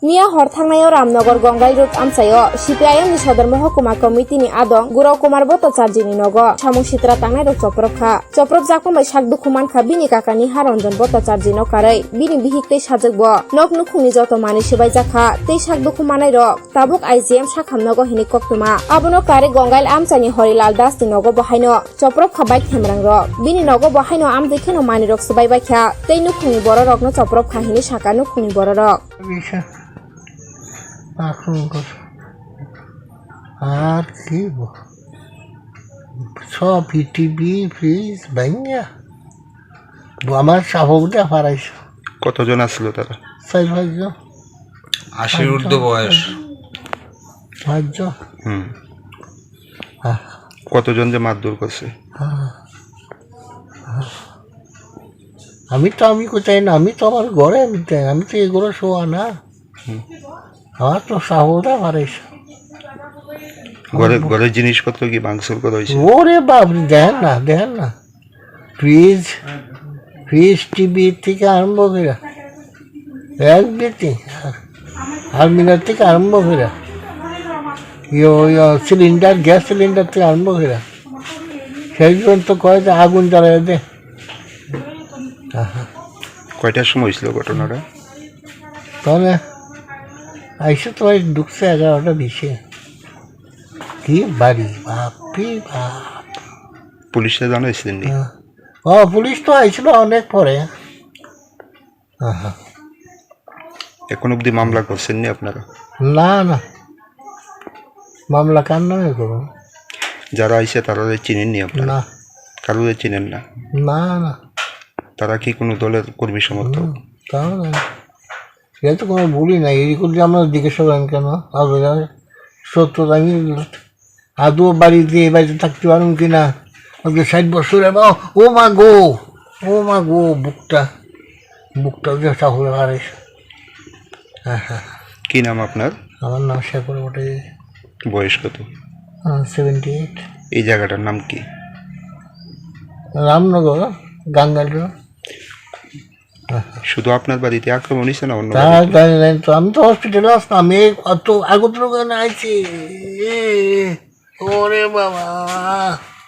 Mia Hortanayo Ramnogor Gongai Road Amsayo, Shipiayam ni Sodar Mohokuma Committee ni Adong, Guro Kumar Boto Charjini Nogo, Chamu Shitra Tangai Road Choproka, Choprop Zakon by Shak Dukuman Kabini Kakani Haronjon Boto Charjino Kare, Bini Bihik Te Shajagbo, Nok Nukuni Joto Mani Shibai Zaka, Te Shak Dukumanai Rock, Tabuk IGM Shakam Nogo Hinikokuma, Abono Kare Gongai Amsani Horilal Dasti Nogo Bohaino, Choprop Kabai Kemrang Rock, Bini Nogo Bohaino Am Dekeno Mani Rock Subai Bakya, Te Nukuni Boro Rock no Choprop Kahini Shaka Nukuni Boro Rock. আর কি সব TV fridge ভাঙিয়া আমার সাহসটা হারাইছে। কতজন আসলো তারা? 4-5 জন। 80 ঊর্ধ্ব বয়স। 5 জন। কতজন যে মারধর করছে? আমি কোথায় না, আমি তো আমার ঘরে, আমি তো এগুলো শোয়া না, আমার তো সাহসটা হারাইছে। ঘরের জিনিসপত্র কি ভাঙচুর করা হয়েছে? ওরে বাপ, দেখেন না ফ্রিজ টিভি থেকে আরম্ভ করে এভরিথিং, আলমিরার থেকে আরম্ভ করে সিলিন্ডার, গ্যাস সিলিন্ডার থেকে আরম্ভ করে সেই পর্যন্ত কয় যে আগুন জ্বালায় দে। কয়টার সময় হয়েছিল ঘটনাটা? তাহলে আইসে তো ঢুকছে 11টা 20-এ। কি বাড়ি, বাপরে বাপ! পুলিশে জানাইছিলেন? পুলিশ তো আইছিল অনেক পরে। এখন অব্দি মামলা করছেন নি আপনারা? না, মামলা কার নামে করুন? যারা আইসে তারা চিনেন নি আপনারা? না, কারোর চিনেন না? না। তারা কি কোনো দলের কর্মী সমর্থক? তাও না, এটা তো কোনো ভুলই নাই। এরকম যে আমরা জিজ্ঞাসা করেন কেন? সত্য আমি আদৌ বাড়িতে এ বাড়িতে থাকতে পারুন কিনা? 60 বছর, ও মা গো বুকটা যে সাহলে হারাইছে। কি নাম আপনার? আমার নাম শেখর বটে। বয়স কত? 78। এই জায়গাটার নাম কি? রামনগর, গাঙ্গাল। শুধু আপনার বাড়িতে আক্রমণ হয়েছে না অন্য? তো আমি তো হসপিটালে আসতাম, আমি কত আগত লোক আইছি। ওরে বাবা!